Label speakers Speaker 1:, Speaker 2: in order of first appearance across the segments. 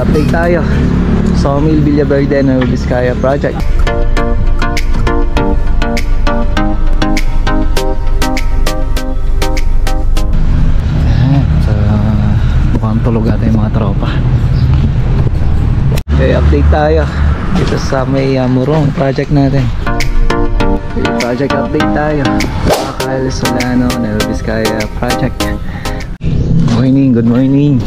Speaker 1: update tayo. Sawmill Villaverde, Nueva Vizcaya project. So, mukhang tulog ata yung mga tropa. Okay, update tayo dito sa may Murong project natin. Okay, project update tayo. Akal Solano, Nueva Vizcaya project. Good morning.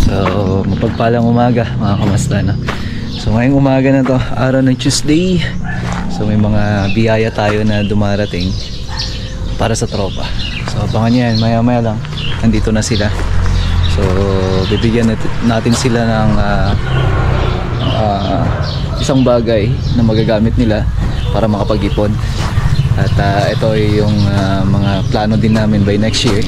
Speaker 1: So, mapagpalang umaga mga kamastan, no? So, ngayong umaga na to, araw ng Tuesday. So, may mga biyaya tayo na dumarating para sa tropa. So, abangan nyo yan, maya maya lang nandito na sila. So, bibigyan natin sila ng isang bagay na magagamit nila para makapag-ipon. At ito ay yung mga plano din namin by next year.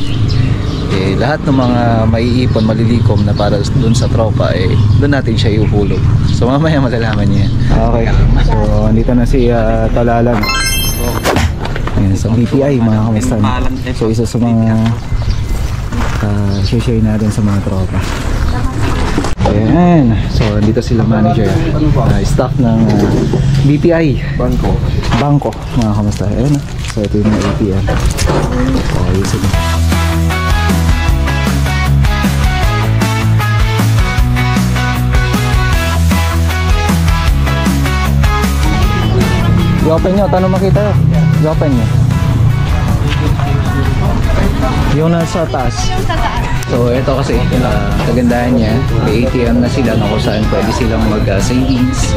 Speaker 1: Lahat ng mga maiipon, malilikom na para dun sa tropa, doon natin siya iuhulog. So mamaya malalaman niya. Okay, so andito na si Talalan. Ayan, sa BPI mga kamastan. So isa sa mga share natin sa mga tropa. Ayan, so andito sila manager, staff ng BPI Bangko mga kamastan. Ayan, so ito yung ATM. So yun sila. I-open nyo, tanong makita yun. I-open nyo. Yung nasa taas. So ito kasi kagandahan niya, may ATM na sila na kung saan pwede silang mag-savings.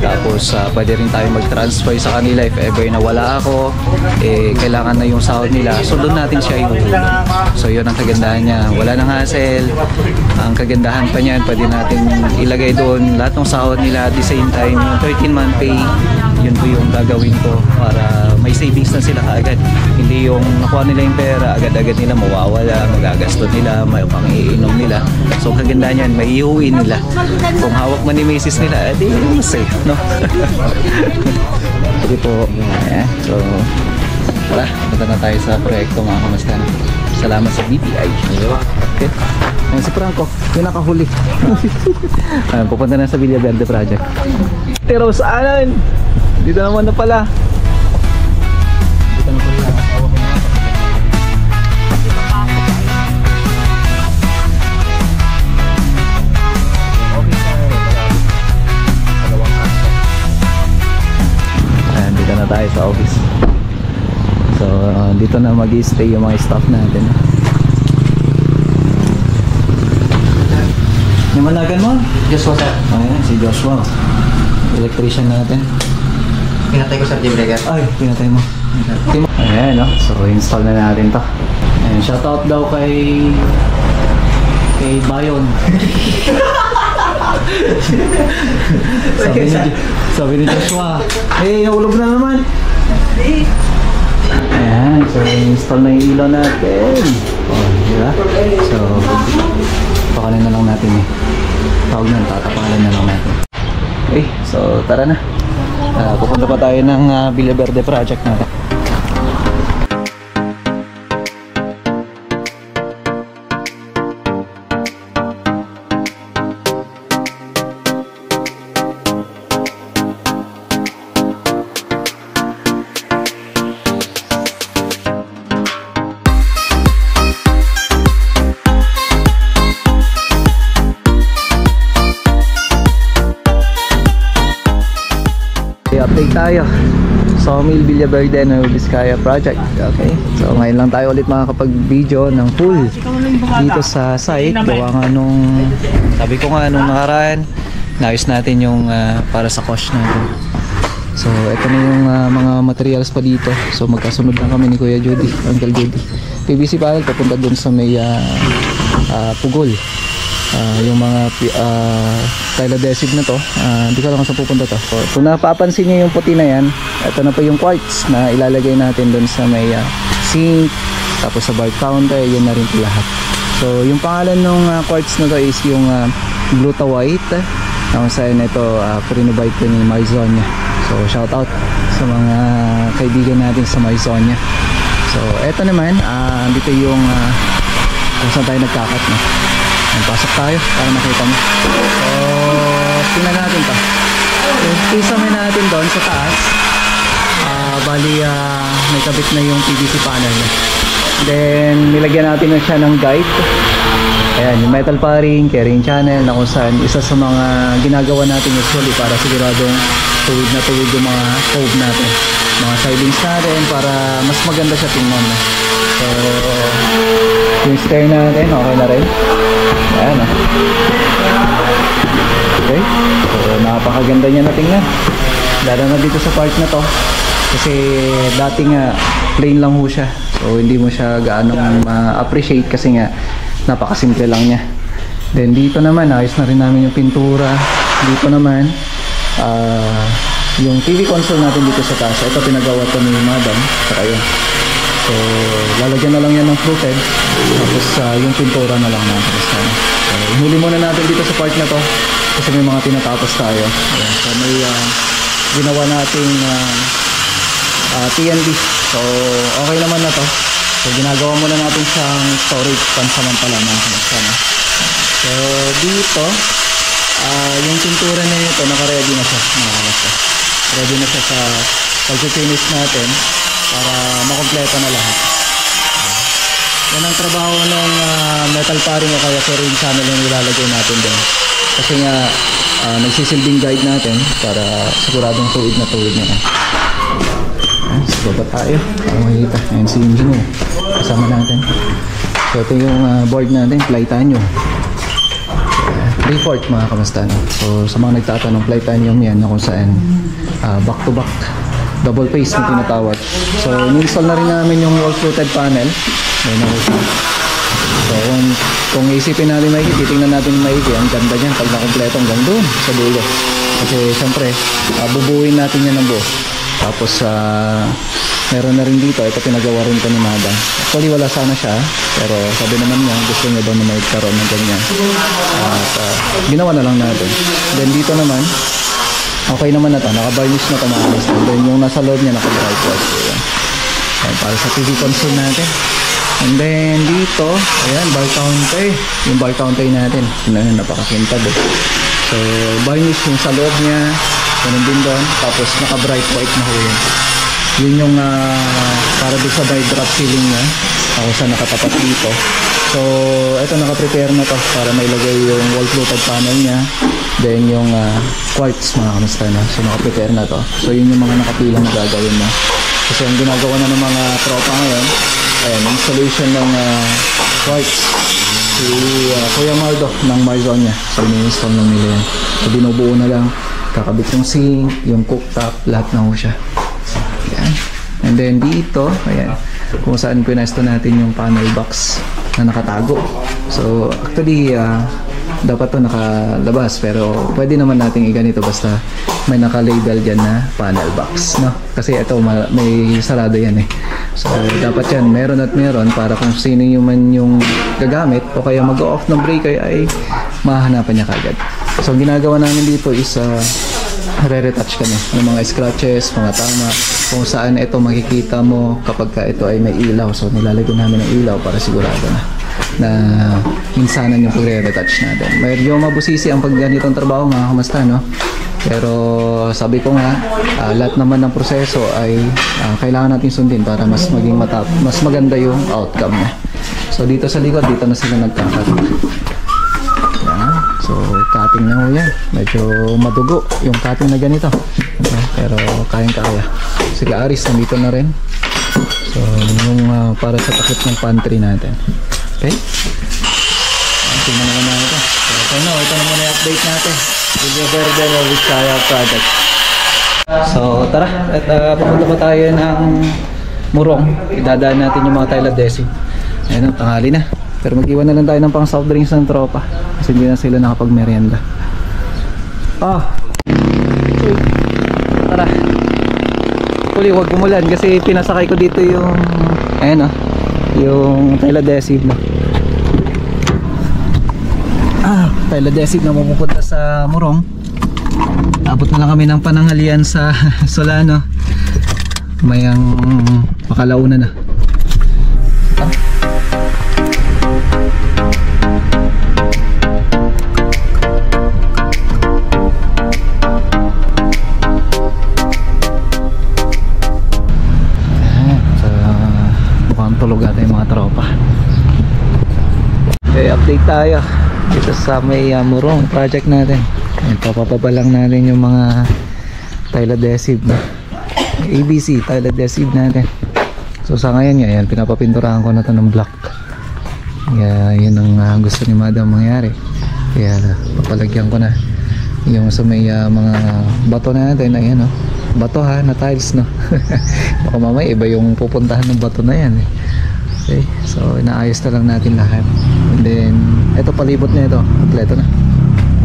Speaker 1: Tapos pwede rin tayo mag-transfer sa kanila if ever na wala ako, kailangan na yung sahod nila. So doon natin siya ihuhulog. So yun ang kagandahan niya, wala nang hassle. Ang kagandahan pa niyan, pwede natin ilagay doon lahat ng sahod nila at the same time yung 13-month pay. Yun po yung gagawin ko para may savings na sila kaagad. Hindi yung nakuha nila yung pera, agad-agad nila mawawala, magagasto nila, may pang-iinom nila. So kaganda niyan, may iuwi nila. Kung hawak man ni Mrs. nila, di mas safe, no? Sige po. Yeah. So, tara, punta na tayo sa proyekto mga kamastan. Salamat sa BPI. Okay. Ayan si Franco, yung nakahuli. Pupunta na sa Villaverde project. Pero saan? Dito naman na pala. Dito na pala. Awa ko na. Ayan, dito na tayo sa office. So, dito na mag-i-stay yung mga staff natin. Yung managan mo? Joshua sir. Ayan, si Joshua. Electrician natin.
Speaker 2: Pinatay ko sa breaker.
Speaker 1: Ay, pinatay mo. Ayan, no? So, install na natin to. Ayan, shoutout daw kay Bayon. sabi ni Joshua, nahulog na naman. Ayan, so install na yung ilaw natin. Oh, diba? So, pakalan na lang natin eh. Tawag na, tatapalan na lang natin. Okay, so tara na. Pupunta pa tayo ng Villaverde project natin. Update tayo. Sawmill Villaverde, Nueva Vizcaya project. Okay. So ngayon lang tayo ulit makakapag-video ng full dito sa site. Gawa nga nung, sabi ko nga nung nakaraan, naayos natin yung para sa cost natin. So ito na yung mga materials pa dito. So magkasunod lang kami ni Kuya Judy, Uncle Judy. PVC panel papunta dun sa may Pugol. Yung mga tile adhesive na to, hindi ko alam kung saan pupunta to. So, kung napapansin nyo yung puti na yan, ito na po yung quartz na ilalagay natin dun sa may sink, tapos sa bar counter, yun na rin po lahat. So yung pangalan ng quartz na to is yung Gluta White, kung saan ito Purinovite ni Marizonia. So shout out sa mga kaibigan natin sa Marizonia. So eto naman, dito yung kung saan tayo nagkakat na. Ayan, pasok tayo para makita mo. So, tingnan natin to. Yung kisame natin doon sa taas, bali may kabit na yung PVC panel niya. Then, nilagyan natin na siya ng guide. Ayan, yung metal paring, carrying channel na kung saan isa sa mga ginagawa natin usually para siguradong tuwid na tuwid yung mga cove natin, mga sidings natin para mas maganda siya tingnan. So, yung stair natin, okay na rin. Ayan, okay. So, napakaganda niya na tingnan. Lalo na dito sa part na to. Kasi dati nga plain lang ho siya. So, hindi mo siya gaano ma-appreciate kasi nga napakasimple lang niya. Then dito naman, ayos na rin namin yung pintura. Dito naman, yung TV console natin dito sa taas. Ito pinagawa to ni Madam. Saka yun. So, lalagyan na lang yan ng fluted. Tapos yung pintura na lang natin. So, huli muna natin dito sa part na to. Kasi may mga tinatapos tayo. Ayan. So, may ginawa nating TNB. So, okay naman na to. So, ginagawa muna natin siyang storage pansamantala na. So, dito, yung pintura na ito, naka-ready na siya. Ready na siya sa pag-finish natin para makompleto na lahat. Yan ang trabaho ng metal paring o kaya carrying channel yung ilalagay natin din. Kasi nga, nagsisilbing guide natin para siguradong tuwid na tuwid na. So, baba tayo. Makikita. Ayan si Engineer. Kasama natin. So, ito yung board natin. Plytanium. 3/4 mga kamastano. So, sa mga nagtatanong, Plytanium yan na kung saan back to back. Double face yung tinatawag. So, in-install na rin namin yung wall-fluted panel. Ayan na siya. So, kung isipin natin maigi, titingnan natin maigi. Ang ganda niyan pag nakompleto hanggang doon sa dulo. Kasi, syempre, bubuuin natin yan ng buo. Tapos meron na rin dito, ito pinagawa rin ito ni Madam. Actually wala sana siya, pero sabi naman niya gusto niya daw na magkaroon ng ganyan. At ginawa na lang natin. Then dito naman, okay naman na ito, naka-varnish na ito maayos. Then yung nasa loob niya naka-bright white. Ayan, para sa TV console natin. And then dito, ayan, bar counter. Yung bar counter natin, napakakintad eh. So varnish yung sa loob niya. Ganun din doon. Tapos naka-bright white na ho yun. Yun yung para doon sa drop ceiling niya. Ako sa nakatapat dito. So, ito naka-prepare na to para mailagay yung wall-fluted panel niya. Then yung quartz mga kamusta na. So, naka-prepare na to. So, yun yung mga nakapilang na gagawin na. Kasi ang ginagawa na ng mga tropa ngayon, ayan, installation ng quartz. Si Kuya Mardo ng Marzonia. So, ini-install na nila yan. So, binubuo na lang. Kakabit yung sink, yung cooktop, lahat na ho siya. Ayan. And then dito, ayan, kung saan pinesto natin yung panel box na nakatago. So actually, dapat to nakalabas pero pwede naman nating iganito basta may naka-label dyan na panel box, no? Kasi ito may sarado yan eh. So dapat yan meron at meron para kung sino yung man yung gagamit o kaya mag-off ng breaker ay mahahanapan niya kagad. So ginagawa namin dito is re-retouch kami ng mga scratches, mga tama kung saan ito makikita mo kapag ka ito ay may ilaw. So nilalagyan namin ng ilaw para sigurado na minsanan yung pagre-retouch natin. Medyo mabusisi ang pagganitong trabaho mga kamasta, no? Pero sabi ko nga, lahat naman ng proseso ay kailangan natin sundin para mas maging mas maganda yung outcome niya. So dito sa likod, dito na sila nagkakat. So cutting na ho yan. Medyo madugo yung cutting na ganito. Pero kayang-kaya. Sila Aris nandito na rin. So yung para sa takip ng pantry natin. Okay? Tingnan naman natin ito. So ito na muna yung update natin. Video Verde with Kaya Project. So tara, at pupunta pa tayo ng Murong. Idadaan natin yung mga Thailandesi. Ayun, tanghali na. Pero mag-iwan na lang tayo ng pang soft drinks ng tropa. Kasi hindi na sila nakapag-merienda. Tara. Huli, huwag kumulan kasi pinasakay ko dito yung ayan yung Thailandesi na. Thailandesi na mapupunta sa Murong. Abot na lang kami ng pananghalian sa Solano. Mayang makalauna na. update tayo dito sa may Murong project natin. Ayan, papapaba lang natin yung mga tile adhesive na ABC tile adhesive natin. So sa ngayon nga, ayan, pinapapinturahan ko na to ng black. Kaya yun ang gusto ni madam mangyari. Kaya papalagyan ko na yung sa may mga bato natin. Ayan, bato ha, na tiles, no. Baka mamaya iba yung pupuntahan ng bato na yan, eh. Okay, so inaayos na lang natin lahat. And then eto, palibot na ito, kompleto na.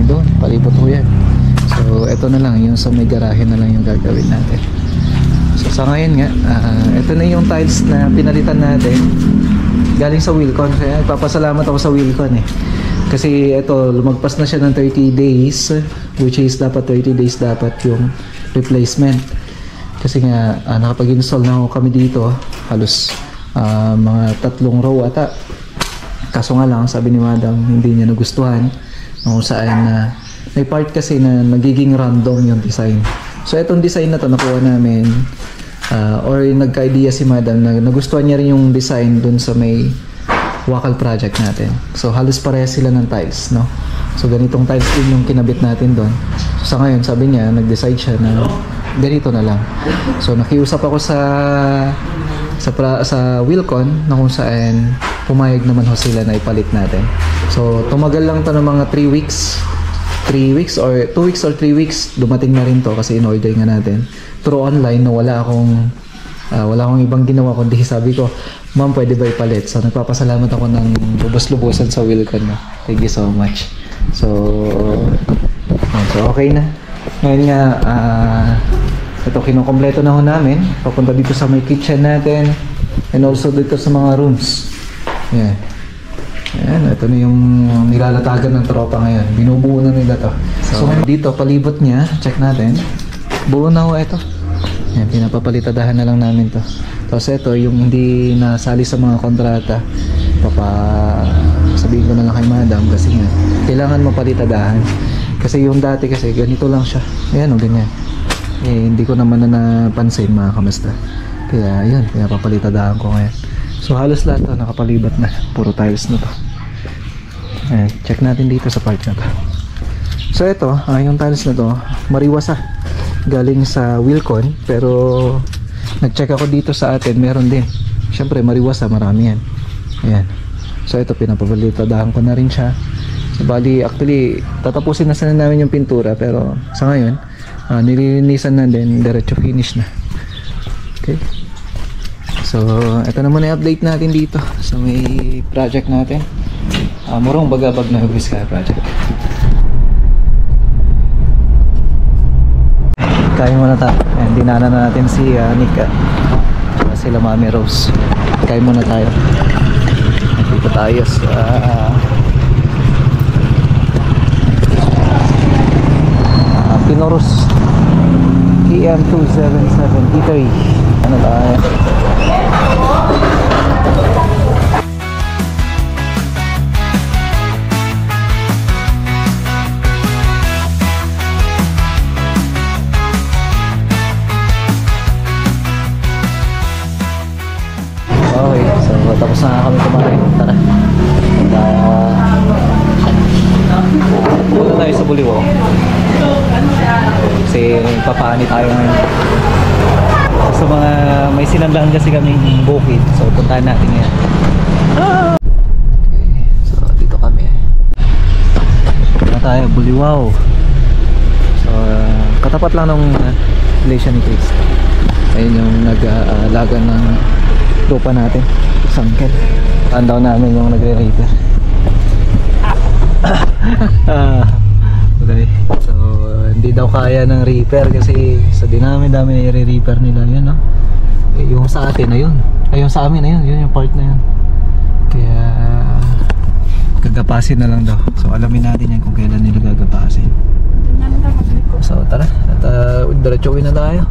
Speaker 1: Doon, palibot ko yan. So eto na lang, yung sa may garahe na lang yung gagawin natin. So sa ngayon nga, ito na yung tiles na pinalitan natin galing sa Wilcon. Kaya nagpapasalamat ako sa Wilcon, eh. Kasi ito, lumagpas na siya ng 30 days, which is dapat 30 days dapat yung replacement. Kasi nga nakapag-install na kami dito halos mga 3 row ata. Kaso nga lang, sabi ni madam, hindi niya nagustuhan kung saan may part kasi na nagiging random yung design. So itong design na to nakuha namin, or nagka-idea si madam na nagustuhan niya rin yung design dun sa may Wakal project natin. So halos parehas sila ng tiles, no? So ganitong tiles din yung kinabit natin doon. So sa ngayon, sabi niya, nag-decide siya na ganito na lang. So nakiusap ako sa Wilcon na kung saan pumayag naman ho sila na ipalit natin. So tumagal lang to ng mga 3 weeks. 3 weeks or 2 weeks or 3 weeks, dumating na rin to kasi in-order nga natin through online, na wala akong ibang ginawa kundi sabi ko, ma'am, pwede ba ipalit? So nagpapasalamat ako ng lubos-lubosan sa Wilcon, no? Thank you so much. So okay na. Ngayon nga, ito kinukompleto na ho namin. Papunta dito sa may kitchen natin and also dito sa mga rooms. Yan. Ayan, ito na yung nilalatagan ng tropa ngayon. Binubuo na nila to. So dito, palibot niya, check natin. Buo na ho ito. Ayan, pinapapalitadahan na lang namin to. Tapos ito, yung hindi nasali sa mga kontrata, sabihin ko na lang kay madam kasi nga, kailangan mapalitadahan. Kasi yung dati kasi, ganito lang siya. Ayan, ganyan. Eh, hindi ko naman na napansin, mga kamasta. Kaya yun, pinapapalitadahan ko ngayon. So halos lahat to nakapalibat na. Puro tiles na to. Ayan, check natin dito sa part na to. So ito, yung tiles na to, mariwasa. Galing sa Wilcon, pero nag-check ako dito sa atin, meron din. Siyempre, mariwasa, marami yan. Ayan. So ito, pinapabalitadahan ko na rin siya. So bali, actually, tatapusin na sana namin yung pintura, pero sa ngayon, nililinisan na din, diretso finish na. Okay. So, ito na muna yung update natin dito sa may project natin. Murong Bagabag na Hubis Kaya project. Kain muna tayo. Ayan, dinana na natin si Nika at sila Mami Rose. Kain muna tayo. Dito tayo sa Pinoros EM277 Eatery. Ano tayo? Okay, so tapos na kami kumain. Tara. Punta tayo sa Buliwo. Kasi papaani tayo ngayon. Sa mga may sinandahan kasi kaming bukid. So puntahan natin yan. Okay, so dito kami. Punta tayo, Buliwaw. So katapat lang ng Iglesia ni Cristo. Ayun yung nag-aalaga ng lupa natin, sangkel. Tandaw namin yung nagre-reaper. Okay, so hindi daw kaya ng reaper kasi sa dinami-dami na i-reaper nila yun, no? Yung sa atin na yun, ay yung sa amin na yun, yun yung part na yun. Kaya gagapasin na lang daw. So alamin natin yan kung kailan nila gagapasin. So tara, at diretsuin na tayo.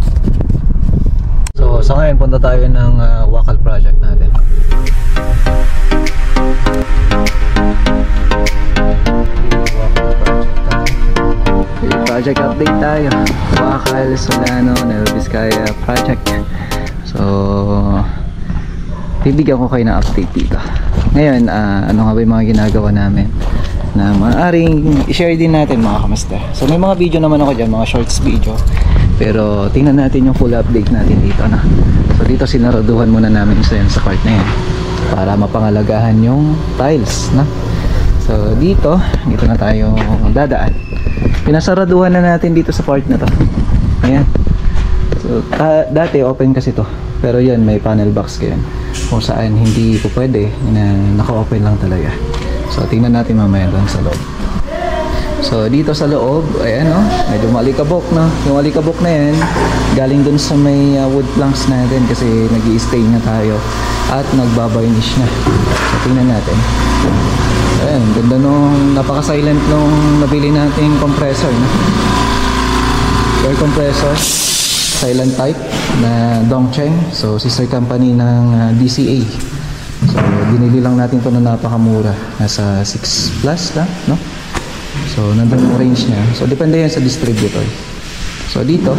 Speaker 1: So sa ngayon punta tayo ng Wakal project natin. Okay, project update tayo. Wakal, Solano, Nueva Vizcaya project. So bibigyan ko kayo ng update dito. Ngayon, ano nga ba yung mga ginagawa namin na maaaring i-share din natin mga kamaster. So may mga video naman ako dyan, mga shorts video, pero tingnan natin yung full update natin dito na. So dito sinaraduhan muna namin sa part na yan para mapangalagahan yung tiles na. So dito na tayo dadaan. Pinasaraduhan na natin dito sa part na to. Ayan. So dati open kasi to, pero yan may panel box kayan kung saan hindi po pwede na naka-open lang talaga. So tingnan natin mamaya doon sa loob. So dito sa loob, ayan o, medyo malikabok na. Yung malikabok na yan, galing dun sa may wood planks natin kasi nag-i-stain na tayo at nagbabarnish na. So tingnan natin. Ayan, ganda nung napaka-silent nung nabili nating compressor na. Air compressor, silent type na Dongcheng. So sister company ng DCA. So binili lang natin ito na napakamura. Nasa 6 plus na, no? So, nandun yung range niya. So, depende yan sa distributor. So, dito,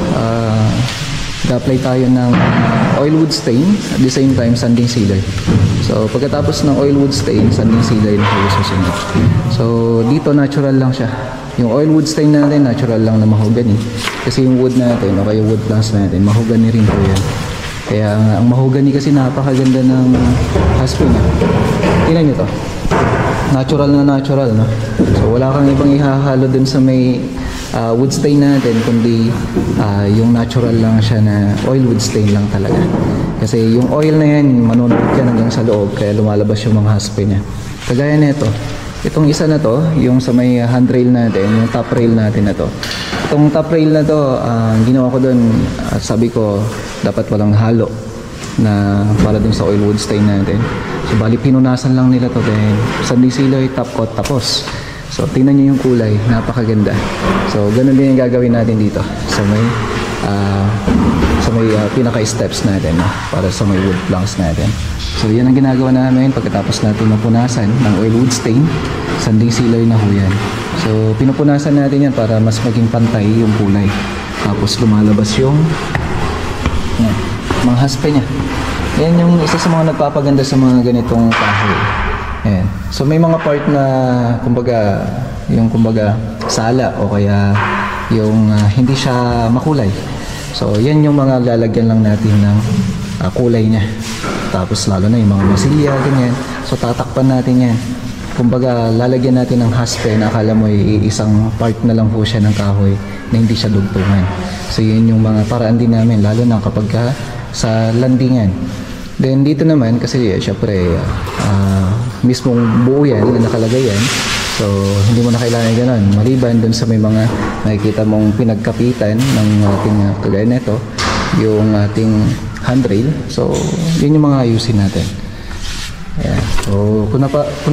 Speaker 1: ga-apply tayo ng oil wood stain at the same time sanding sealer. So, pagkatapos ng oil wood stain, sanding sealer na kayo susunod. So, dito natural lang siya. Yung oil wood stain natin, natural lang na mahogany. Kasi yung wood natin, o kaya wood planks natin, mahogany rin po yan. Kaya, ang mahogany kasi napakaganda ng haspo niya. Tingnan nyo to. Natural na natural, no? So wala kang ibang ihahalo dun sa may wood stain natin, kundi yung natural lang siya na oil wood stain lang talaga. Kasi yung oil na yan, manunod yan hanggang sa loob, kaya lumalabas yung mga haspe niya. Kagaya nito, itong isa na to, yung sa may handrail natin, yung top rail natin na to. Itong top rail na to, ginawa ko dun, sabi ko, dapat walang halo na para dun sa oil wood stain natin. So bali pinunasan lang nila to, then sanding sealer, top coat, tapos. So tingnan niyo yung kulay, napakaganda. So ganun din yung gagawin natin dito sa may pinaka-steps natin, no? Para sa may wood planks natin. So yan ang ginagawa namin pagkatapos natin mapunasan ng oil wood stain, sanding sealer na ho yan. So pinupunasan natin yan para mas maging pantay yung kulay. Tapos lumalabas yung mga haspe niya. Yan yung isa sa mga nagpapaganda sa mga ganitong kahoy. Ayan. So may mga part na kumbaga sala o kaya yung hindi siya makulay. So yan yung mga lalagyan lang natin ng kulay niya. Tapos lalo na yung mga masilya, ganyan. So tatakpan natin yan. Kumbaga lalagyan natin ng haspe na akala mo isang part na lang po siya ng kahoy na hindi siya dugtungan. So yun yung mga paraan din namin, lalo na kapag sa landingan. Then dito naman kasi syempre mismong buo yan na nakalagay yan. So hindi mo na kailangan gano'n. Maliban dun sa may mga makikita mong pinagkapitan ng ating kagaya nito, yung ating handrail. So yun yung mga ayusin natin. Ayan. So kung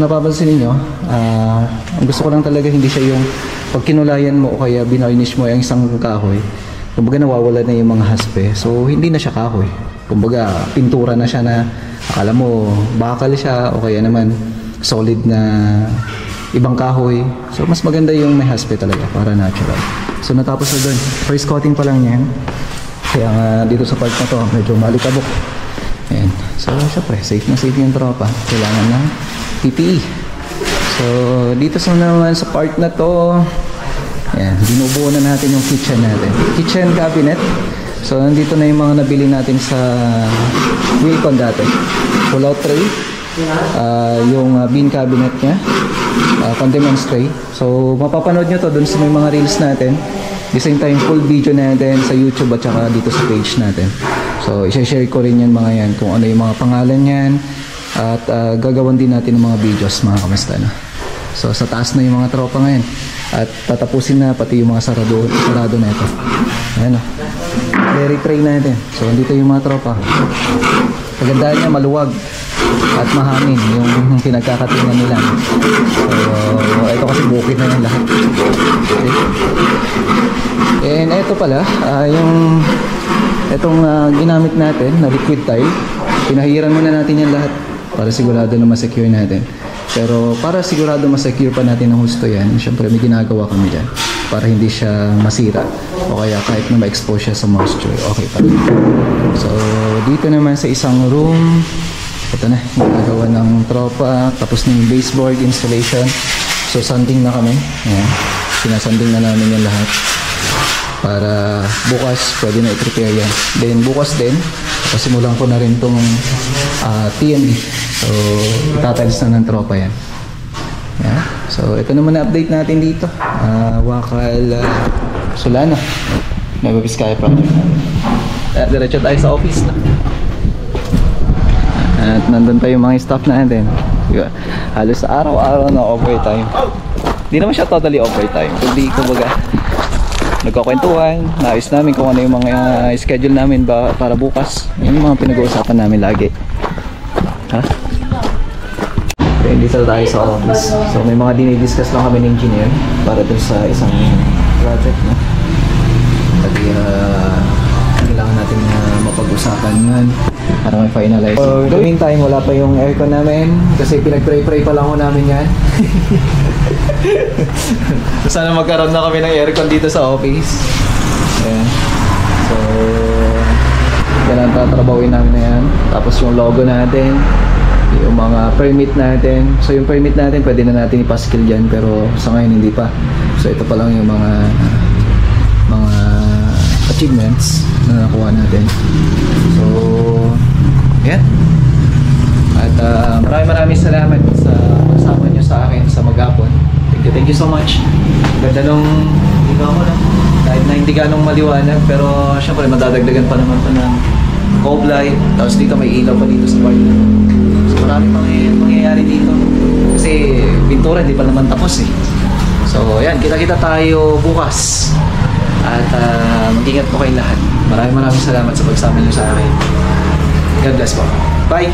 Speaker 1: napapansin niyo, ang gusto ko lang talaga hindi siya yung pag kinulayan mo o kaya binarnish mo yung isang kahoy, kumbaga nawawala na yung mga haspe. So hindi na siya kahoy. Kumbaga pintura na siya na akala mo bakal siya o kaya naman solid na ibang kahoy. So mas maganda yung may haspe talaga para natural. So natapos na dun. First coating pa lang yan. Kaya nga dito sa part na to medyo malikabok. Ayan. So syempre safe na safe yung tropa. Kailangan ng PPE. So dito sa naman sa part na to, ayan, binubuo na natin yung kitchen natin. Kitchen cabinet. So nandito na yung mga nabili natin sa Wilcon dati. Pull-out tray, yung bean cabinet niya, condiments tray. So mapapanood nyo to dun sa may mga reels natin. The same time full video natin sa YouTube at saka dito sa page natin. So i-share ko rin yan mga yan kung ano yung mga pangalan yan. At gagawan din natin ng mga videos mga kamasta na. So sa taas na yung mga tropa ngayon. At tatapusin na pati yung mga sarado na ito. Ayan o. Dairy tray natin. So dito yung mga tropa. Kagandahan niya maluwag at mahangin yung pinagkakatingan nila. So ito kasi bukid na yung lahat. Okay. And ito pala yung itong ginamit natin na liquid tile. Pinahiran muna natin yan lahat para sigurado na ma-secure natin. Pero para sigurado ma-secure pa natin ng husto yan, syempre may ginagawa kami dyan para hindi siya masira o kaya kahit na ma-expose siya sa moisture, okay pa rin. So dito naman sa isang room, Ito na, ginagawa ng tropa. Tapos ng baseboard installation. So sanding na kami. Ayan. Sinasanding na namin yung lahat. Para bukas pwede na i-prepare yan. Then bukas din, pasimulan ko na rin itong TNB. So itatiles na ng tropa yan. Yeah. So ito naman na update natin dito. Wakal Solana. Nueva Vizcaya project natin. Diretso tayo sa office na. At nandun pa yung mga staff natin. Halos araw-araw na overtime. Hindi naman siya totally overtime. Kundi kumbaga nagkakwentuhan, naayos namin kung ano yung mga schedule namin para bukas. Yun yung mga pinag-uusapan namin lagi. Ha? Okay, dito tayo sa office. So may mga dinidiscuss lang kami ng engineer para dun sa isang project na. Pati kailangan natin mapag-usapan yan para may finalize. So, in the meantime, wala pa yung aircon namin kasi pinag-pray-pray pa lang ho namin yan. So, sana magkaroon na kami ng aircon dito sa office. Ayan. So, yan ang tatrabawin namin na yan. Tapos yung logo natin, yung mga permit natin. So, yung permit natin, pwede na natin ipaskill dyan pero sa ngayon hindi pa. So, ito pa lang yung mga achievements na nakuha natin. So, yan. At maraming salamat sa pagsama nyo sa akin sa Magapon. Thank you so much. Ganda nung ligaw ko lang. Kahit na hindi ganong maliwanag, pero syempre madadagdagan pa naman pa ng cove light. Tapos dito may ilaw pa dito sa part. So maraming mangyayari dito. Kasi pintura hindi pa naman tapos eh. So yan, kita-kita tayo bukas. At mag-ingat po kayong lahat. Maraming salamat sa pagsama niyo sa akin. God bless po. Bye!